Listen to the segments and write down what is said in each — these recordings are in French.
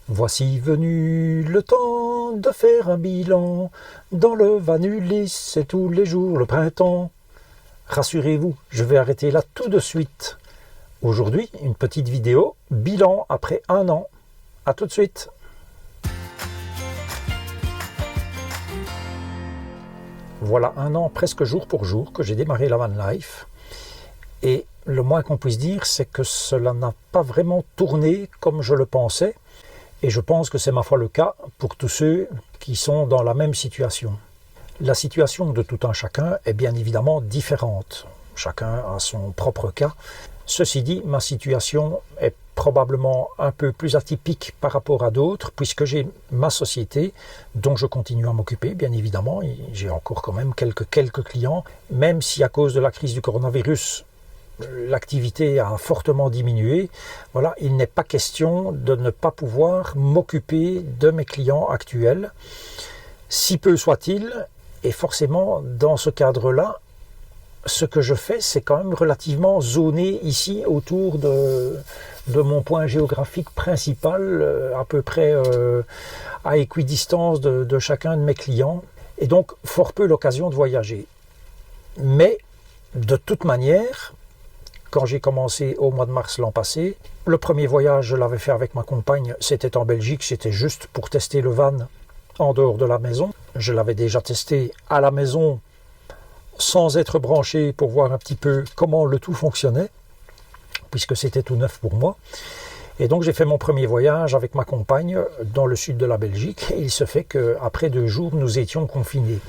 Voici venu le temps de faire un bilan. Dans le van Ulysse, c'est tous les jours le printemps. Rassurez-vous, je vais arrêter là tout de suite. Aujourd'hui, une petite vidéo, bilan après un an. A tout de suite. Voilà un an presque jour pour jour que j'ai démarré la van life. Et le moins qu'on puisse dire, c'est que cela n'a pas vraiment tourné comme je le pensais. Et je pense que c'est ma foi le cas pour tous ceux qui sont dans la même situation. La situation de tout un chacun est bien évidemment différente. Chacun a son propre cas. Ceci dit, ma situation est probablement un peu plus atypique par rapport à d'autres, puisque j'ai ma société dont je continue à m'occuper, bien évidemment. J'ai encore quand même quelques clients, même si à cause de la crise du coronavirus, l'activité a fortement diminué. Voilà, il n'est pas question de ne pas pouvoir m'occuper de mes clients actuels, si peu soit-il, et forcément dans ce cadre-là, ce que je fais, c'est quand même relativement zoné ici autour de mon point géographique principal, à peu près à équidistance de chacun de mes clients, et donc fort peu l'occasion de voyager. Mais de toute manière, quand j'ai commencé au mois de mars l'an passé, le premier voyage, je l'avais fait avec ma compagne, c'était en Belgique, c'était juste pour tester le van en dehors de la maison. Je l'avais déjà testé à la maison sans être branché pour voir un petit peu comment le tout fonctionnait, puisque c'était tout neuf pour moi. Et donc j'ai fait mon premier voyage avec ma compagne dans le sud de la Belgique, et il se fait qu'après 2 jours, nous étions confinés.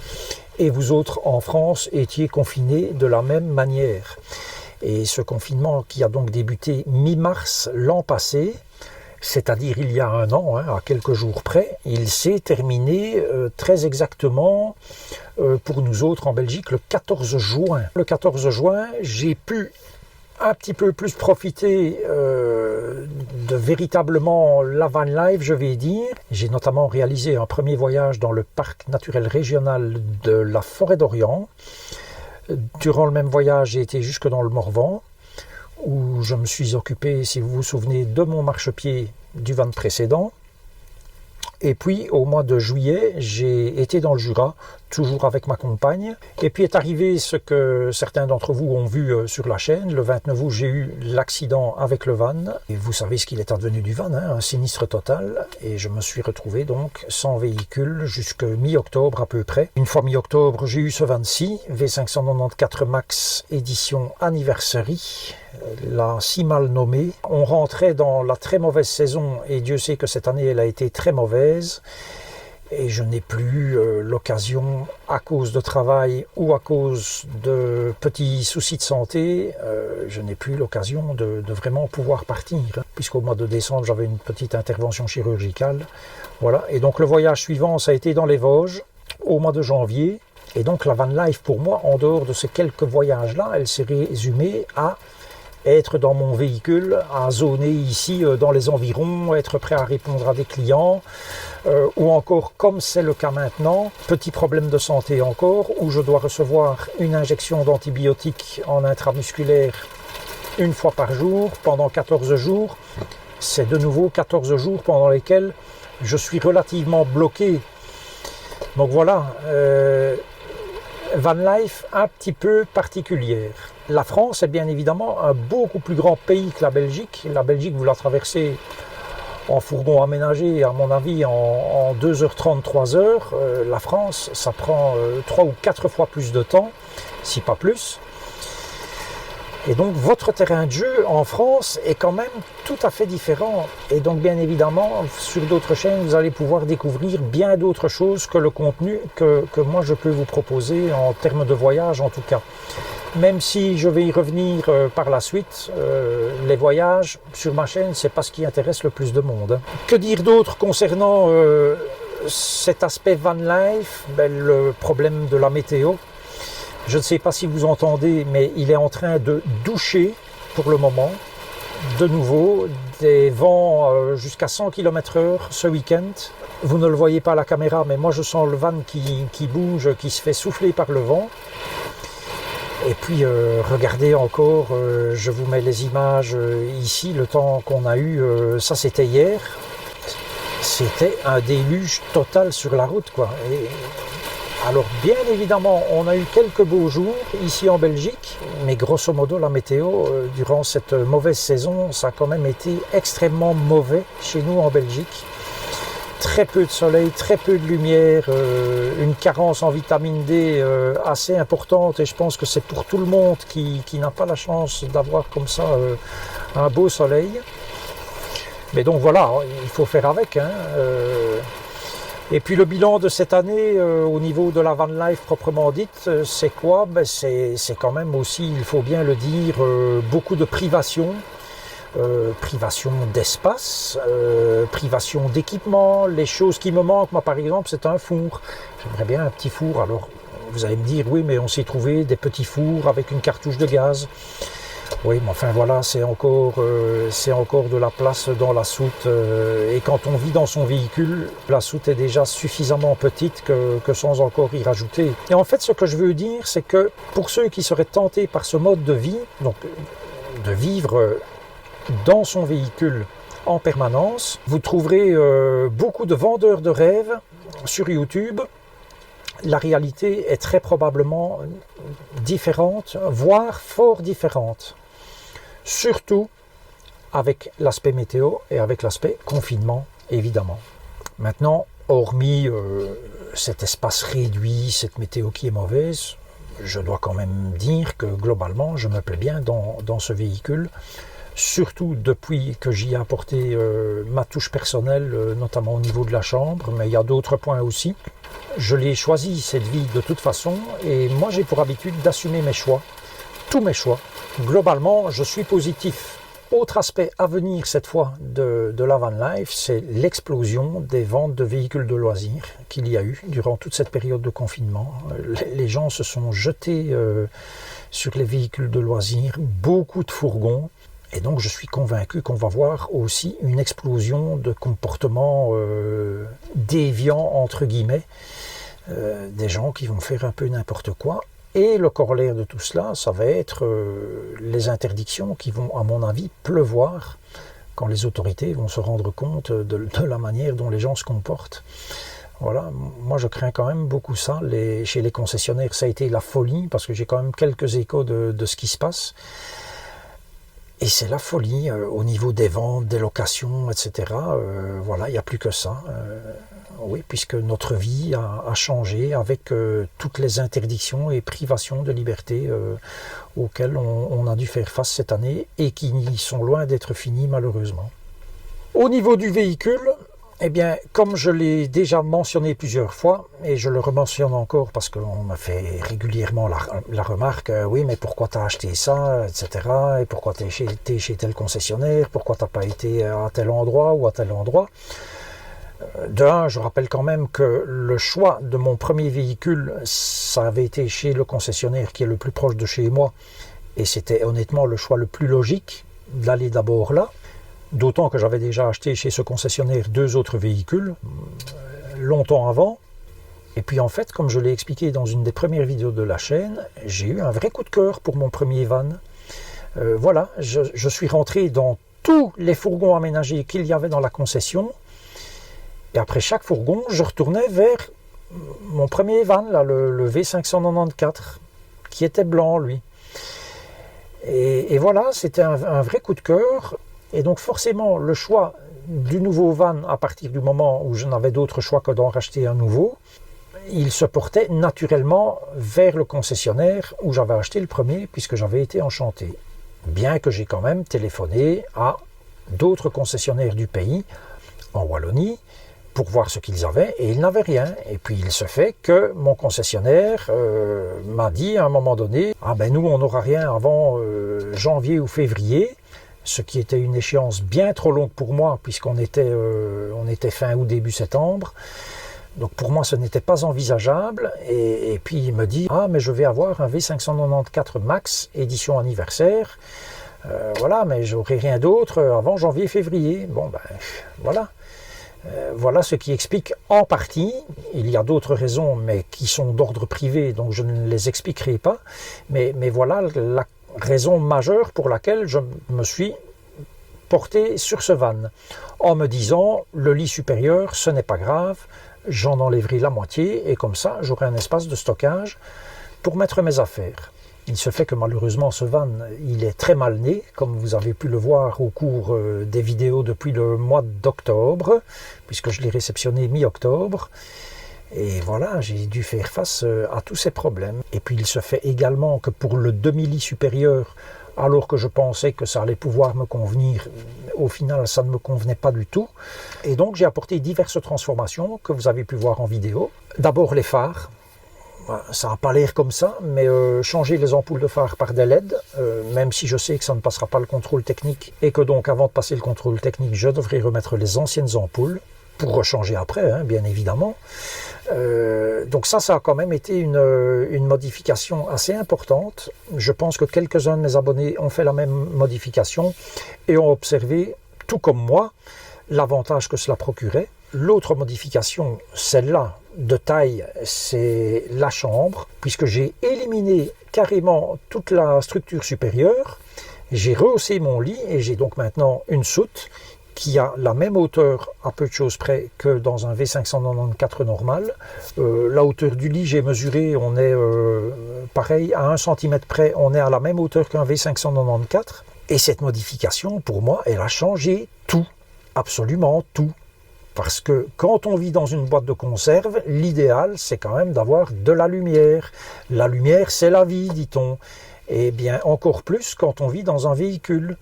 Et vous autres en France étiez confinés de la même manière. Et ce confinement qui a donc débuté mi-mars l'an passé, c'est-à-dire il y a un an, à quelques jours près, il s'est terminé très exactement pour nous autres en Belgique le 14 juin. Le 14 juin, j'ai pu un petit peu plus profiter de véritablement la van life, je vais dire. J'ai notamment réalisé un premier voyage dans le parc naturel régional de la Forêt d'Orient. Durant le même voyage, j'ai été jusque dans le Morvan, où je me suis occupé, si vous vous souvenez, de mon marchepied du van précédent. Et puis, au mois de juillet, j'ai été dans le Jura, toujours avec ma compagne. Et puis est arrivé ce que certains d'entre vous ont vu sur la chaîne. Le 29 août, j'ai eu l'accident avec le van. Et vous savez ce qu'il est advenu du van, un sinistre total. Et je me suis retrouvé donc sans véhicule jusqu'à mi-octobre à peu près. Une fois mi-octobre, j'ai eu ce van-ci, V594 Max édition Anniversary, la si mal nommée. On rentrait dans la très mauvaise saison, et Dieu sait que cette année, elle a été très mauvaise. Et je n'ai plus l'occasion, à cause de travail ou à cause de petits soucis de santé, je n'ai plus l'occasion de vraiment pouvoir partir. Puisqu'au mois de décembre, j'avais une petite intervention chirurgicale. Voilà. Et donc le voyage suivant, ça a été dans les Vosges, au mois de janvier. Et donc la van life, pour moi, en dehors de ces quelques voyages-là, elle s'est résumée à être dans mon véhicule, à zoner ici dans les environs, être prêt à répondre à des clients, ou encore, comme c'est le cas maintenant, petit problème de santé encore, où je dois recevoir une injection d'antibiotiques en intramusculaire une fois par jour, pendant 14 jours. C'est de nouveau 14 jours pendant lesquels je suis relativement bloqué. Donc voilà, van life un petit peu particulière. La France est bien évidemment un beaucoup plus grand pays que la Belgique. La Belgique, vous la traversez en fourgon aménagé, à mon avis, en 2h30, 3h. La France, ça prend 3 ou 4 fois plus de temps, si pas plus. Et donc votre terrain de jeu en France est quand même tout à fait différent. Et donc bien évidemment, sur d'autres chaînes, vous allez pouvoir découvrir bien d'autres choses que le contenu que moi je peux vous proposer en termes de voyage en tout cas. Même si je vais y revenir par la suite, les voyages sur ma chaîne, c'est pas ce qui intéresse le plus de monde. Que dire d'autre concernant cet aspect van life? Le problème de la météo. Je ne sais pas si vous entendez, mais il est en train de doucher pour le moment. De nouveau, des vents jusqu'à 100 km/h ce week-end. Vous ne le voyez pas à la caméra, mais moi je sens le van qui bouge, qui se fait souffler par le vent. Et puis regardez encore, je vous mets les images ici, le temps qu'on a eu, ça c'était hier. c'était un déluge total sur la route, quoi. Et alors, bien évidemment, on a eu quelques beaux jours ici en Belgique, mais grosso modo, la météo, durant cette mauvaise saison, ça a quand même été extrêmement mauvais chez nous en Belgique. Très peu de soleil, très peu de lumière, une carence en vitamine D assez importante, et je pense que c'est pour tout le monde qui n'a pas la chance d'avoir comme ça un beau soleil. Mais donc voilà, il faut faire avec, hein. Et puis le bilan de cette année au niveau de la van life proprement dite, c'est quoi? C'est quand même aussi, il faut bien le dire, beaucoup de privation. Privation d'espace, privation d'équipement, les choses qui me manquent. Moi par exemple, c'est un four. J'aimerais bien un petit four. Alors vous allez me dire, oui, mais on s'est trouvé des petits fours avec une cartouche de gaz. Oui, mais enfin voilà, c'est encore de la place dans la soute. Et quand on vit dans son véhicule, la soute est déjà suffisamment petite que sans encore y rajouter. Et en fait, ce que je veux dire, c'est que pour ceux qui seraient tentés par ce mode de vie, donc de vivre dans son véhicule en permanence, vous trouverez beaucoup de vendeurs de rêves sur YouTube. La réalité est très probablement différente, voire fort différente. Surtout avec l'aspect météo et avec l'aspect confinement, évidemment. Maintenant, hormis cet espace réduit, cette météo qui est mauvaise, je dois quand même dire que globalement, je me plais bien dans ce véhicule. Surtout depuis que j'y ai apporté ma touche personnelle, notamment au niveau de la chambre, mais il y a d'autres points aussi. Je l'ai choisi, cette vie, de toute façon, et moi j'ai pour habitude d'assumer mes choix, tous mes choix. Globalement, je suis positif. Autre aspect à venir cette fois de la van life, c'est l'explosion des ventes de véhicules de loisirs qu'il y a eu durant toute cette période de confinement. Les gens se sont jetés sur les véhicules de loisirs, beaucoup de fourgons. Et donc je suis convaincu qu'on va voir aussi une explosion de comportements déviants, entre guillemets, des gens qui vont faire un peu n'importe quoi. Et le corollaire de tout cela, ça va être les interdictions qui vont, à mon avis, pleuvoir quand les autorités vont se rendre compte de la manière dont les gens se comportent. Voilà, moi je crains quand même beaucoup ça. Chez les concessionnaires, ça a été la folie, parce que j'ai quand même quelques échos de ce qui se passe. Et c'est la folie au niveau des ventes, des locations, etc. Voilà, il n'y a plus que ça. Oui, puisque notre vie a changé avec toutes les interdictions et privations de liberté auxquelles on a dû faire face cette année et qui sont loin d'être finies malheureusement. Au niveau du véhicule, eh bien, comme je l'ai déjà mentionné plusieurs fois, et je le rementionne encore parce qu'on m'a fait régulièrement la remarque, oui, mais pourquoi tu as acheté ça, etc. Et pourquoi tu es chez tel concessionnaire, pourquoi tu n'as pas été à tel endroit ou à tel endroit. D'un, je rappelle quand même que le choix de mon premier véhicule, ça avait été chez le concessionnaire qui est le plus proche de chez moi, et c'était honnêtement le choix le plus logique d'aller d'abord là. D'autant que j'avais déjà acheté chez ce concessionnaire 2 autres véhicules, longtemps avant. Et puis en fait, comme je l'ai expliqué dans une des premières vidéos de la chaîne, j'ai eu un vrai coup de cœur pour mon premier van. Voilà, je suis rentré dans tous les fourgons aménagés qu'il y avait dans la concession. Et après chaque fourgon, je retournais vers mon premier van, là, le V594, qui était blanc, lui. Et voilà, c'était un vrai coup de cœur. Et donc forcément, le choix du nouveau van, à partir du moment où je n'avais d'autre choix que d'en racheter un nouveau, il se portait naturellement vers le concessionnaire où j'avais acheté le premier, puisque j'avais été enchanté. Bien que j'ai quand même téléphoné à d'autres concessionnaires du pays, en Wallonie, pour voir ce qu'ils avaient, et ils n'avaient rien. Et puis il se fait que mon concessionnaire m'a dit à un moment donné, ah ben nous on n'aura rien avant janvier ou février, ce qui était une échéance bien trop longue pour moi, puisqu'on était fin août, début septembre. Donc pour moi ce n'était pas envisageable, et puis il me dit, ah mais je vais avoir un V594 Max, édition anniversaire, voilà, mais j'aurai rien d'autre avant janvier-février. Bon ben voilà. Voilà ce qui explique en partie, il y a d'autres raisons mais qui sont d'ordre privé, donc je ne les expliquerai pas, mais voilà la raison majeure pour laquelle je me suis porté sur ce van, en me disant le lit supérieur, ce n'est pas grave, j'en enlèverai la moitié et comme ça j'aurai un espace de stockage pour mettre mes affaires. Il se fait que malheureusement ce van, il est très mal né, comme vous avez pu le voir au cours des vidéos depuis le mois d'octobre, puisque je l'ai réceptionné mi-octobre. Et voilà, j'ai dû faire face à tous ces problèmes. Et puis il se fait également que pour le demi-lit supérieur, alors que je pensais que ça allait pouvoir me convenir, au final ça ne me convenait pas du tout. Et donc j'ai apporté diverses transformations que vous avez pu voir en vidéo. D'abord les phares. Ça n'a pas l'air comme ça, mais changer les ampoules de phare par des LED, même si je sais que ça ne passera pas le contrôle technique et que donc avant de passer le contrôle technique, je devrais remettre les anciennes ampoules pour rechanger après, hein, bien évidemment. Donc ça a quand même été une modification assez importante. Je pense que quelques-uns de mes abonnés ont fait la même modification et ont observé, tout comme moi, l'avantage que cela procurait. L'autre modification, celle-là, de taille, c'est la chambre, puisque j'ai éliminé carrément toute la structure supérieure, j'ai rehaussé mon lit et j'ai donc maintenant une soute qui a la même hauteur à peu de choses près que dans un V594 normal. La hauteur du lit, j'ai mesuré, on est pareil, à 1 cm près, on est à la même hauteur qu'un V594. Et cette modification, pour moi, elle a changé tout, absolument tout. Parce que quand on vit dans une boîte de conserve, l'idéal, c'est quand même d'avoir de la lumière. La lumière, c'est la vie, dit-on. Et bien, encore plus quand on vit dans un véhicule.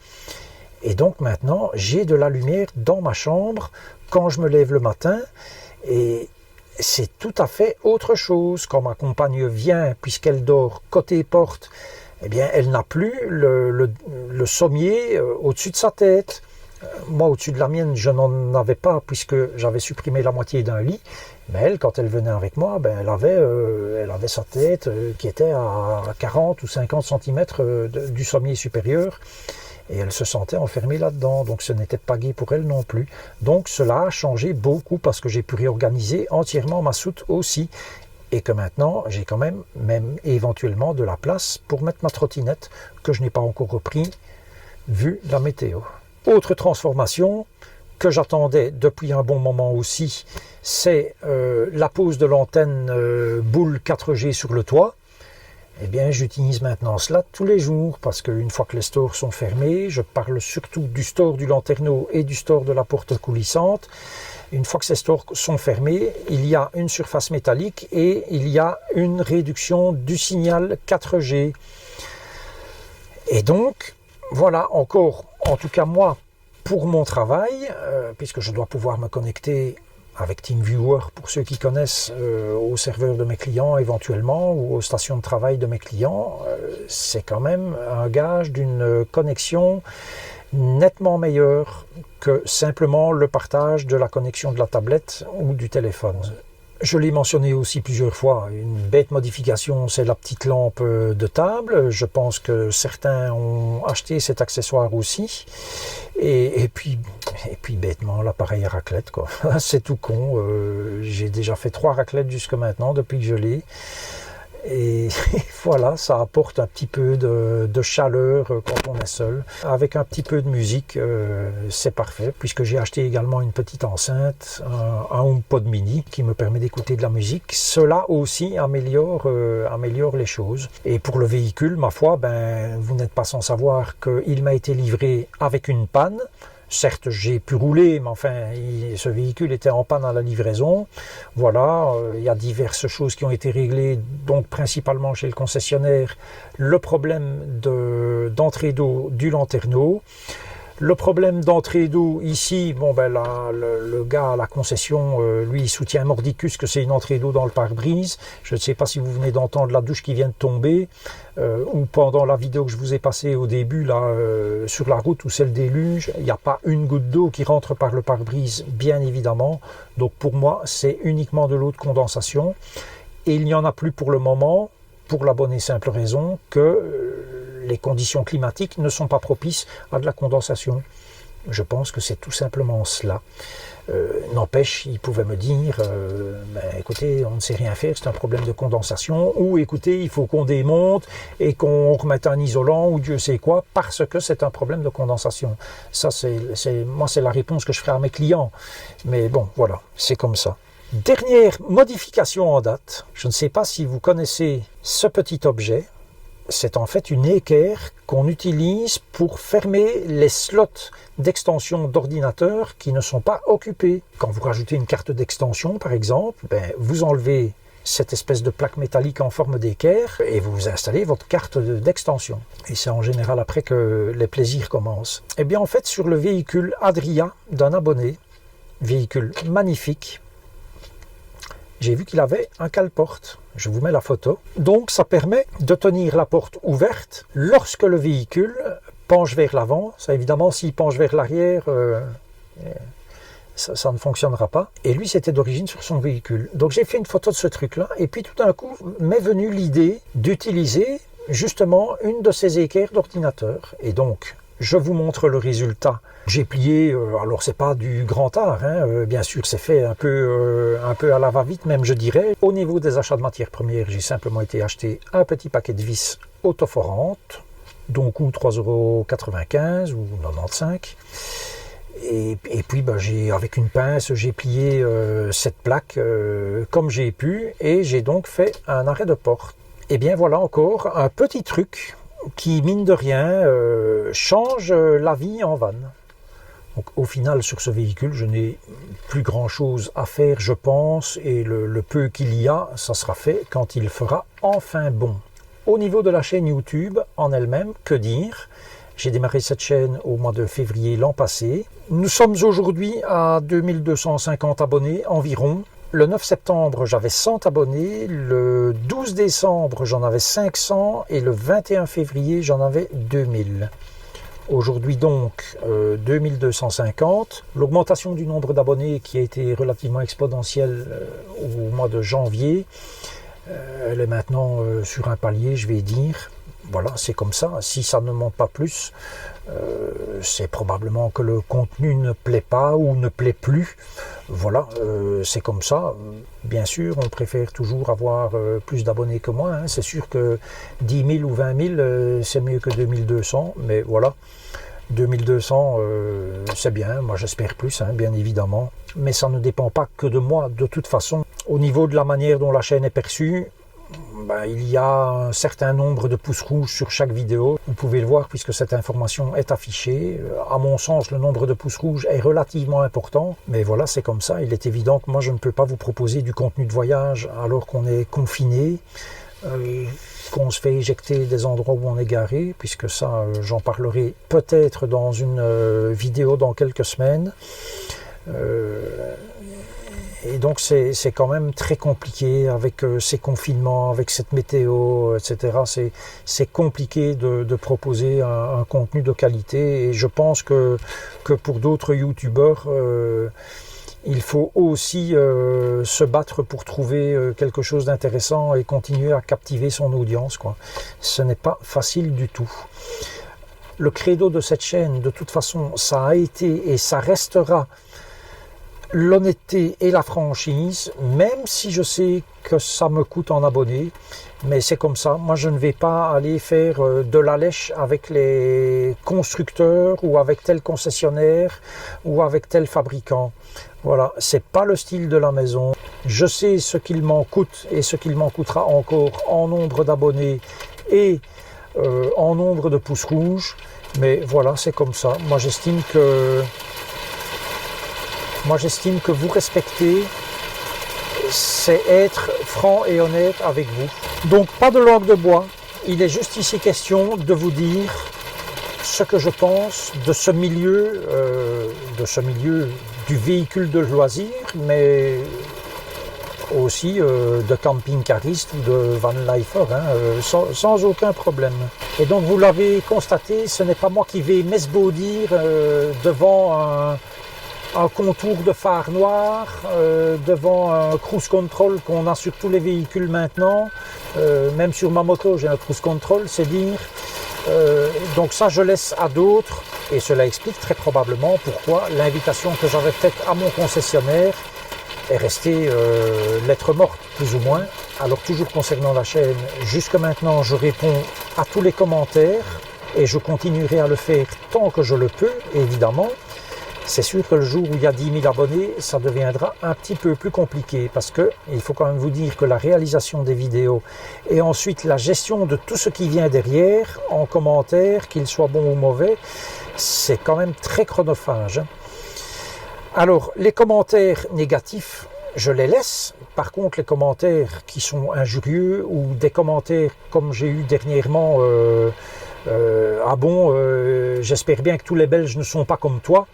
Et donc maintenant, j'ai de la lumière dans ma chambre quand je me lève le matin. Et c'est tout à fait autre chose. Quand ma compagne vient, puisqu'elle dort côté porte, eh bien, elle n'a plus le sommier au-dessus de sa tête. Moi, au-dessus de la mienne, je n'en avais pas puisque j'avais supprimé la moitié d'un lit. Mais elle, quand elle venait avec moi, ben, elle avait sa tête qui était à 40 ou 50 cm du sommier supérieur. Et elle se sentait enfermée là-dedans. Donc ce n'était pas gai pour elle non plus. Donc cela a changé beaucoup parce que j'ai pu réorganiser entièrement ma soute aussi. Et que maintenant, j'ai quand même éventuellement de la place pour mettre ma trottinette que je n'ai pas encore repris vu la météo. Autre transformation que j'attendais depuis un bon moment aussi, c'est la pose de l'antenne boule 4G sur le toit. Eh bien, j'utilise maintenant cela tous les jours parce qu'une fois que les stores sont fermés, je parle surtout du store du lanterneau et du store de la porte coulissante. Une fois que ces stores sont fermés, il y a une surface métallique et il y a une réduction du signal 4G. Et donc, voilà encore, en tout cas moi, pour mon travail, puisque je dois pouvoir me connecter avec TeamViewer, pour ceux qui connaissent, au serveur de mes clients éventuellement, ou aux stations de travail de mes clients, c'est quand même un gage d'une connexion nettement meilleure que simplement le partage de la connexion de la tablette ou du téléphone. Je l'ai mentionné aussi plusieurs fois, une bête modification, c'est la petite lampe de table. Je pense que certains ont acheté cet accessoire aussi. Et puis bêtement, l'appareil à raclette, quoi. C'est tout con. J'ai déjà fait 3 raclettes jusque maintenant depuis que je l'ai. Et voilà, ça apporte un petit peu de chaleur quand on est seul. Avec un petit peu de musique, c'est parfait, puisque j'ai acheté également une petite enceinte, un HomePod mini, qui me permet d'écouter de la musique. Cela aussi améliore les choses. Et pour le véhicule, ma foi, ben, vous n'êtes pas sans savoir qu'il m'a été livré avec une panne. Certes, j'ai pu rouler, mais enfin, ce véhicule était en panne à la livraison. Voilà, il y a diverses choses qui ont été réglées, donc principalement chez le concessionnaire. Le problème d'entrée d'eau du lanterneau. Le problème d'entrée d'eau ici, bon ben là, le gars à la concession, lui, il soutient mordicus que c'est une entrée d'eau dans le pare-brise. Je ne sais pas si vous venez d'entendre la douche qui vient de tomber, ou pendant la vidéo que je vous ai passée au début, là, sur la route où c'est le déluge, il n'y a pas une goutte d'eau qui rentre par le pare-brise, bien évidemment. Donc pour moi, c'est uniquement de l'eau de condensation. Et il n'y en a plus pour le moment, pour la bonne et simple raison que les conditions climatiques ne sont pas propices à de la condensation. Je pense que c'est tout simplement cela. N'empêche, il pouvait me dire écoutez, on ne sait rien faire, c'est un problème de condensation, ou écoutez, il faut qu'on démonte et qu'on remette un isolant ou Dieu sait quoi, parce que c'est un problème de condensation. Ça, moi, c'est la réponse que je ferai à mes clients. Mais bon, voilà, c'est comme ça. Dernière modification en date, je ne sais pas si vous connaissez ce petit objet. C'est en fait une équerre qu'on utilise pour fermer les slots d'extension d'ordinateur qui ne sont pas occupés. Quand vous rajoutez une carte d'extension, par exemple, vous enlevez cette espèce de plaque métallique en forme d'équerre et vous installez votre carte d'extension. Et c'est en général après que les plaisirs commencent. Eh bien, en fait, sur le véhicule Adria d'un abonné, véhicule magnifique, j'ai vu qu'il avait un cale-porte. Je vous mets la photo. Donc, ça permet de tenir la porte ouverte lorsque le véhicule penche vers l'avant. Ça, évidemment, s'il penche vers l'arrière, ça ne fonctionnera pas. Et lui, c'était d'origine sur son véhicule. Donc, j'ai fait une photo de ce truc-là. Et puis, tout d'un coup, m'est venue l'idée d'utiliser justement une de ces équerres d'ordinateur. Et donc, je vous montre le résultat. J'ai plié, alors c'est pas du grand art, bien sûr c'est fait un peu à la va-vite même je dirais. Au niveau des achats de matières premières, j'ai simplement été acheter un petit paquet de vis autoforantes, dont coût 3,95 € ou 95. Et puis avec une pince, j'ai plié cette plaque comme j'ai pu et j'ai donc fait un arrêt de porte. Et bien voilà encore un petit truc qui, mine de rien, change la vie en van. Donc, au final, sur ce véhicule, je n'ai plus grand-chose à faire, je pense, et le peu qu'il y a, ça sera fait quand il fera enfin bon. Au niveau de la chaîne YouTube en elle-même, que dire? J'ai démarré cette chaîne au mois de février l'an passé. Nous sommes aujourd'hui à 2250 abonnés environ. Le 9 septembre, j'avais 100 abonnés, le 12 décembre, j'en avais 500 et le 21 février, j'en avais 2000. Aujourd'hui donc 2250. L'augmentation du nombre d'abonnés qui a été relativement exponentielle au mois de janvier, elle est maintenant sur un palier, je vais dire. Voilà, c'est comme ça. Si ça ne monte pas plus, c'est probablement que le contenu ne plaît pas ou ne plaît plus. Voilà, c'est comme ça. Bien sûr, on préfère toujours avoir plus d'abonnés que moi. C'est sûr que 10 000 ou 20 000, c'est mieux que 2200. Mais voilà, 2200, c'est bien. Moi, j'espère plus, bien évidemment. Mais ça ne dépend pas que de moi. De toute façon, au niveau de la manière dont la chaîne est perçue, il y a un certain nombre de pouces rouges sur chaque vidéo. Vous pouvez le voir puisque cette information est affichée. À mon sens, le nombre de pouces rouges est relativement important. Mais voilà, c'est comme ça. Il est évident que moi, je ne peux pas vous proposer du contenu de voyage alors qu'on est confiné, qu'on se fait éjecter des endroits où on est garé, puisque ça, j'en parlerai peut-être dans une vidéo dans quelques semaines. Et donc c'est quand même très compliqué avec ces confinements, avec cette météo, etc. C'est compliqué de proposer un contenu de qualité et je pense que pour d'autres youtubeurs, il faut aussi se battre pour trouver quelque chose d'intéressant et continuer à captiver son audience, quoi. Ce n'est pas facile du tout. Le credo de cette chaîne, de toute façon, ça a été et ça restera l'honnêteté et la franchise, même si je sais que ça me coûte en abonnés, mais c'est comme ça. Moi, je ne vais pas aller faire de la lèche avec les constructeurs ou avec tel concessionnaire ou avec tel fabricant. Voilà, c'est pas le style de la maison. Je sais ce qu'il m'en coûte et ce qu'il m'en coûtera encore en nombre d'abonnés et en nombre de pouces rouges, mais voilà, c'est comme ça. Moi, j'estime que vous respecter, c'est être franc et honnête avec vous. Donc, pas de langue de bois. Il est juste ici question de vous dire ce que je pense de ce milieu du véhicule de loisir, mais aussi de camping-cariste ou de van-lifer, sans aucun problème. Et donc, vous l'avez constaté, ce n'est pas moi qui vais m'esbaudir devant un contour de phare noir, devant un cruise control qu'on a sur tous les véhicules maintenant. Même sur ma moto, j'ai un cruise control, c'est dire. Donc ça, je laisse à d'autres. Et cela explique très probablement pourquoi l'invitation que j'avais faite à mon concessionnaire est restée lettre morte, plus ou moins. Alors toujours concernant la chaîne, jusque maintenant je réponds à tous les commentaires et je continuerai à le faire tant que je le peux, évidemment. C'est sûr que le jour où il y a 10 000 abonnés, ça deviendra un petit peu plus compliqué parce que il faut quand même vous dire que la réalisation des vidéos et ensuite la gestion de tout ce qui vient derrière, en commentaire, qu'il soit bon ou mauvais, c'est quand même très chronophage. Alors, les commentaires négatifs, je les laisse. Par contre, les commentaires qui sont injurieux ou des commentaires comme j'ai eu dernièrement, ah bon, j'espère bien que tous les Belges ne sont pas comme toi.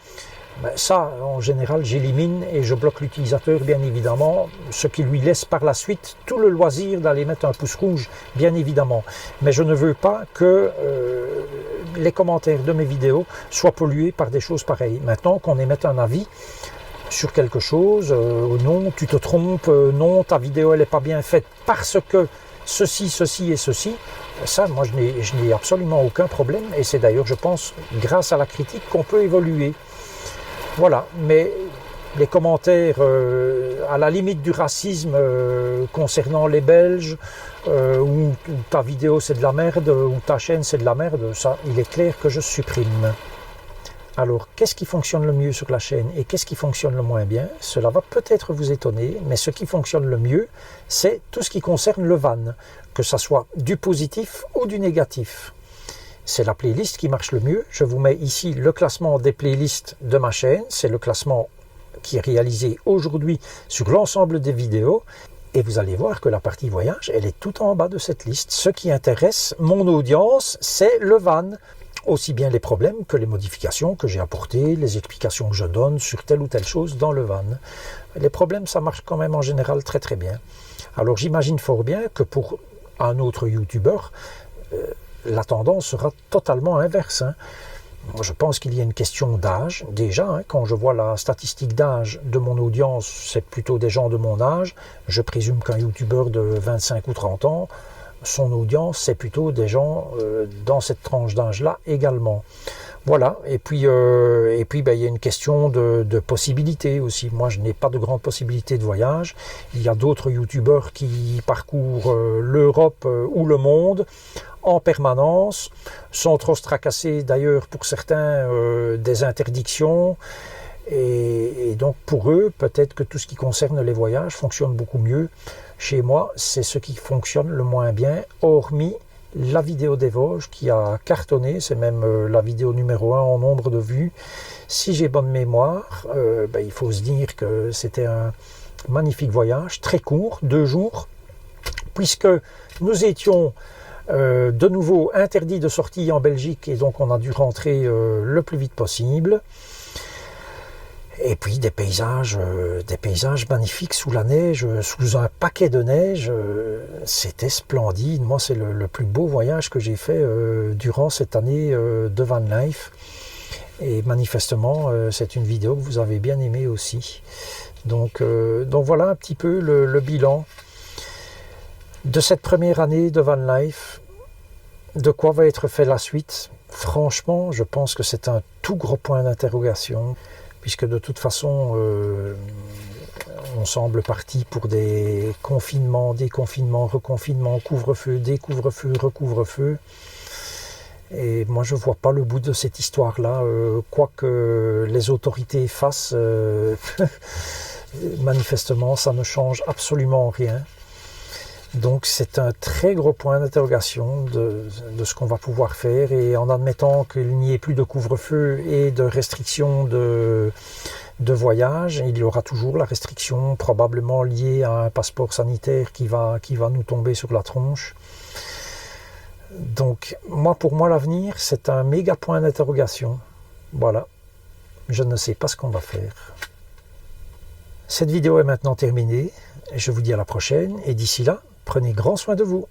Ben ça, en général, j'élimine et je bloque l'utilisateur, bien évidemment, ce qui lui laisse par la suite tout le loisir d'aller mettre un pouce rouge, bien évidemment. Mais je ne veux pas que les commentaires de mes vidéos soient pollués par des choses pareilles. Maintenant, qu'on émette un avis sur quelque chose, non, tu te trompes, non, ta vidéo, elle n'est pas bien faite parce que ceci, ceci et ceci, ça, moi, je n'ai absolument aucun problème. Et c'est d'ailleurs, je pense, grâce à la critique qu'on peut évoluer. Voilà, mais les commentaires à la limite du racisme concernant les Belges, ou ta vidéo c'est de la merde, ou ta chaîne c'est de la merde, ça, il est clair que je supprime. Alors, qu'est-ce qui fonctionne le mieux sur la chaîne et qu'est-ce qui fonctionne le moins bien? Cela va peut-être vous étonner, mais ce qui fonctionne le mieux, c'est tout ce qui concerne le van, que ce soit du positif ou du négatif. C'est la playlist qui marche le mieux. Je vous mets ici le classement des playlists de ma chaîne. C'est le classement qui est réalisé aujourd'hui sur l'ensemble des vidéos. Et vous allez voir que la partie voyage, elle est tout en bas de cette liste. Ce qui intéresse mon audience, c'est le van. Aussi bien les problèmes que les modifications que j'ai apportées, les explications que je donne sur telle ou telle chose dans le van. Les problèmes, ça marche quand même en général très très bien. Alors j'imagine fort bien que pour un autre youtubeur, la tendance sera totalement inverse. Moi, je pense qu'il y a une question d'âge. Déjà, quand je vois la statistique d'âge de mon audience, c'est plutôt des gens de mon âge. Je présume qu'un youtubeur de 25 ou 30 ans, son audience, c'est plutôt des gens dans cette tranche d'âge-là également. Voilà, et puis ben, il y a une question de possibilités aussi. Moi, je n'ai pas de grande possibilité de voyage. Il y a d'autres youtubeurs qui parcourent l'Europe ou le monde en permanence, sans trop se tracasser d'ailleurs pour certains des interdictions. Et donc pour eux, peut-être que tout ce qui concerne les voyages fonctionne beaucoup mieux. Chez moi, c'est ce qui fonctionne le moins bien, hormis la vidéo des Vosges qui a cartonné, c'est même la vidéo numéro 1 en nombre de vues. Si j'ai bonne mémoire, ben, il faut se dire que c'était un magnifique voyage, très court, 2 jours, puisque nous étions de nouveau interdits de sortie en Belgique et donc on a dû rentrer le plus vite possible. Et puis des paysages magnifiques sous la neige, sous un paquet de neige, c'était splendide. Moi, c'est le plus beau voyage que j'ai fait durant cette année de van life. Et manifestement, c'est une vidéo que vous avez bien aimée aussi. Donc voilà un petit peu le bilan de cette première année de van life. De quoi va être fait la suite? Franchement, je pense que c'est un tout gros point d'interrogation. Puisque de toute façon, on semble parti pour des confinements, déconfinements, reconfinements, couvre-feu, découvre-feu, recouvre-feu. Et moi, je ne vois pas le bout de cette histoire-là, quoi que les autorités fassent. Manifestement, ça ne change absolument rien. Donc c'est un très gros point d'interrogation de ce qu'on va pouvoir faire, et en admettant qu'il n'y ait plus de couvre-feu et de restrictions de voyage, il y aura toujours la restriction probablement liée à un passeport sanitaire qui va nous tomber sur la tronche. Donc pour moi l'avenir c'est un méga point d'interrogation. Voilà, je ne sais pas ce qu'on va faire. Cette vidéo est maintenant terminée, je vous dis à la prochaine et d'ici là, prenez grand soin de vous.